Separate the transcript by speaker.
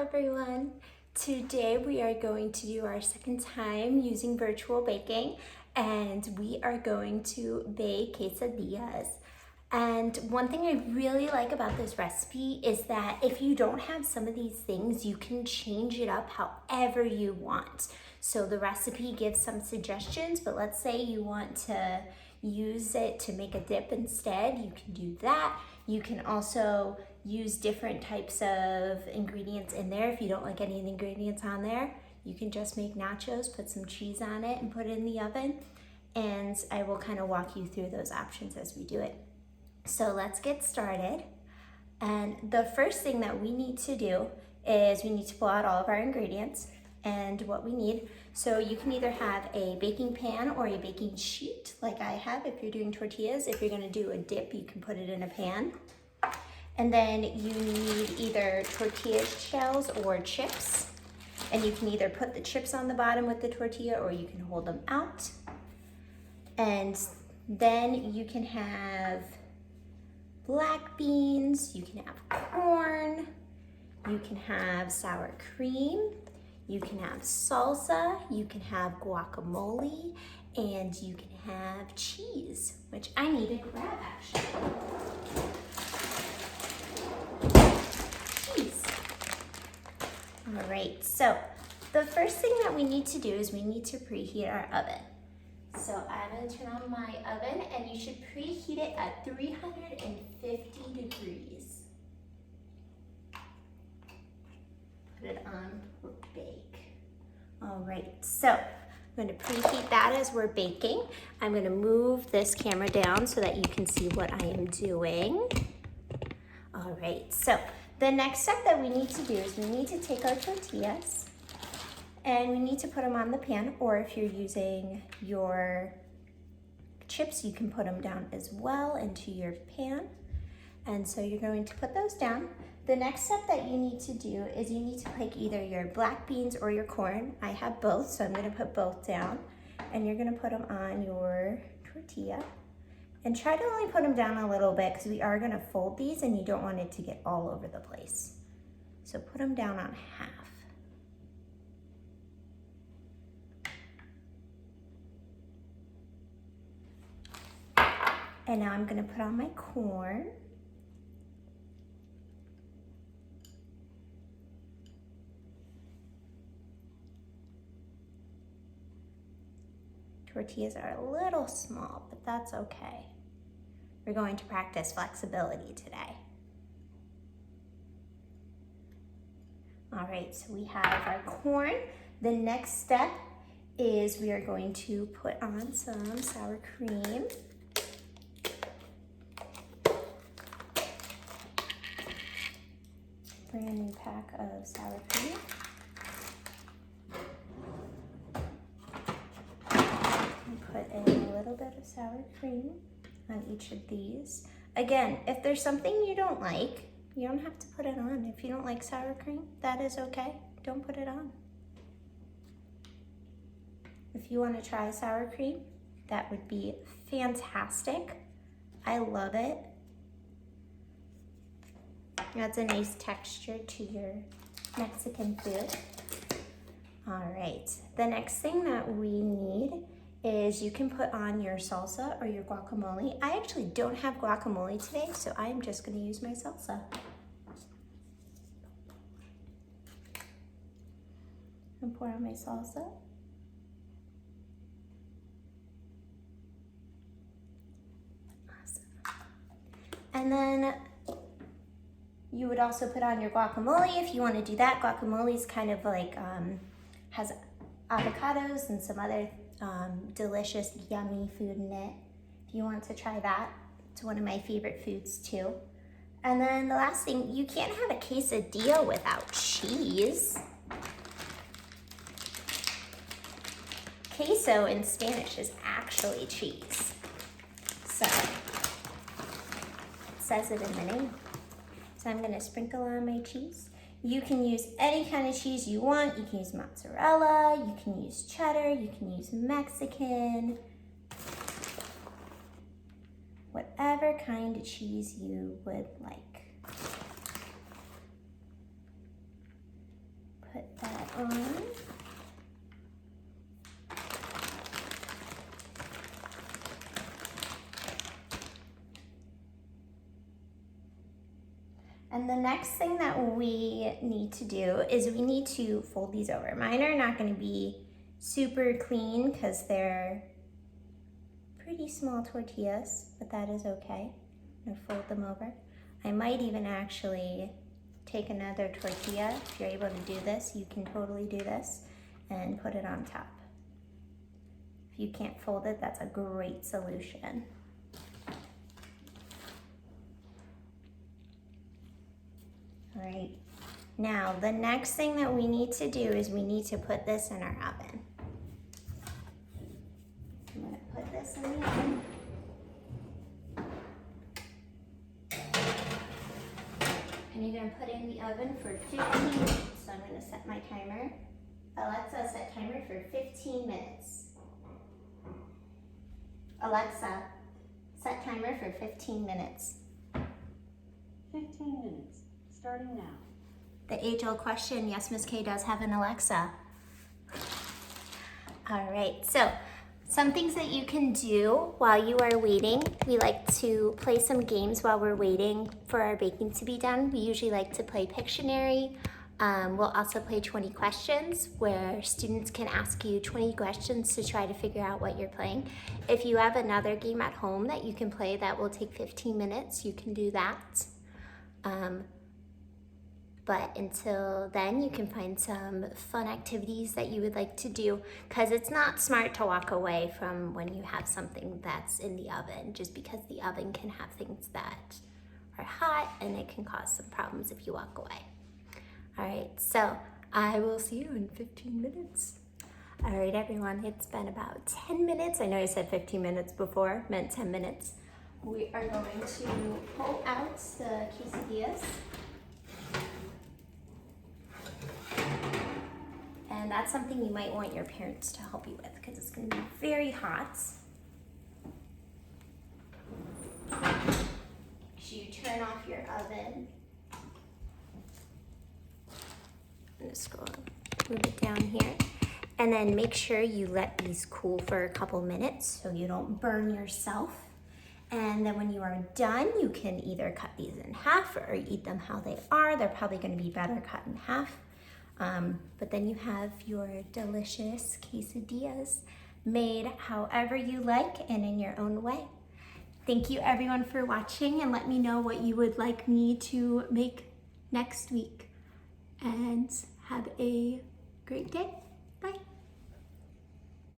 Speaker 1: everyone. Today we are going to do our second time using virtual baking, and we are going to bake quesadillas. And one thing I really like about this recipe is that if you don't have some of these things, you can change it up however you want. So the recipe gives some suggestions, but let's say you want to use it to make a dip instead, you can do that. You can also use different types of ingredients in there. If you don't like any of the ingredients on there, you can just make nachos, put some cheese on it and put it in the oven. And I will kind of walk you through those options as we do it. So let's get started. And the first thing that we need to do is we need to pull out all of our ingredients and what we need. So you can either have a baking pan or a baking sheet like I have if you're doing tortillas. If you're gonna do a dip, you can put it in a pan. And then you need either tortilla shells or chips. And you can either put the chips on the bottom with the tortilla or you can hold them out. And then you can have black beans, you can have corn, you can have sour cream, you can have salsa, you can have guacamole, and you can have cheese, which I need to grab actually. Cheese. All right, so the first thing that we need to do is we need to preheat our oven. So I'm going to turn on my oven, and you should preheat it at 350 degrees. Put it on for bake. All right, so I'm going to preheat that as we're baking. I'm going to move this camera down so that you can see what I am doing. All right, so the next step that we need to do is we need to take our tortillas and we need to put them on the pan, or if you're using your chips, you can put them down as well into your pan. And so you're going to put those down. The next step that you need to do is you need to pick either your black beans or your corn. I have both, so I'm gonna put both down. And you're gonna put them on your tortilla. And try to only put them down a little bit because we are gonna fold these and you don't want it to get all over the place. So put them down on half. And now I'm gonna put on my corn. Tortillas are a little small, but that's okay. We're going to practice flexibility today. All right, so we have our corn. The next step is we are going to put on some sour cream. Brand new pack of sour cream. And put in a little bit of sour cream on each of these. Again, if there's something you don't like, you don't have to put it on. If you don't like sour cream, that is okay. Don't put it on. If you want to try sour cream, that would be fantastic. I love it. That's a nice texture to your Mexican food. All right, the next thing that we need is you can put on your salsa or your guacamole. I actually don't have guacamole today, so I'm just gonna use my salsa. And pour on my salsa. Awesome. And then you would also put on your guacamole if you want to do that. Guacamole is kind of like, has avocados and some other delicious, yummy food in it. If you want to try that, it's one of my favorite foods too. And then the last thing, you can't have a quesadilla without cheese. Queso in Spanish is actually cheese. So, it says it in the name. So I'm gonna sprinkle on my cheese. You can use any kind of cheese you want. You can use mozzarella, you can use cheddar, you can use Mexican. Whatever kind of cheese you would like. on. And the next thing that we need to do is we need to fold these over. Mine are not going to be super clean because they're pretty small tortillas, but that is okay. I'm going to fold them over. I might even actually take another tortilla. If you're able to do this, you can totally do this and put it on top. If you can't fold it, that's a great solution. All right, now the next thing that we need to do is we need to put this in our oven. I'm gonna put this in the oven. And you're gonna put it in the oven for 15 minutes. So I'm gonna set my timer. Alexa, set timer for 15 minutes. Alexa, set timer for 15 minutes.
Speaker 2: 15 minutes. Starting now.
Speaker 1: The age-old question, yes, Miss K does have an Alexa. All right, so some things that you can do while you are waiting. We like to play some games while we're waiting for our baking to be done. We usually like to play Pictionary. We'll also play 20 questions where students can ask you 20 questions to try to figure out what you're playing. If you have another game at home that you can play that will take 15 minutes, you can do that. But until then, you can find some fun activities that you would like to do, because it's not smart to walk away from when you have something that's in the oven, just because the oven can have things that are hot and it can cause some problems if you walk away. All right, so I will see you in 15 minutes. All right, everyone, it's been about 10 minutes. I know I said 15 minutes before, meant 10 minutes. We are going to pull out the quesadillas. And that's something you might want your parents to help you with because it's going to be very hot. Make sure you turn off your oven. I'm just going to move it down here. And then make sure you let these cool for a couple minutes so you don't burn yourself. And then when you are done, you can either cut these in half or eat them how they are. They're probably going to be better cut in half. But then you have your delicious quesadillas made however you like and in your own way. Thank you everyone for watching, and let me know what you would like me to make next week. And have a great day.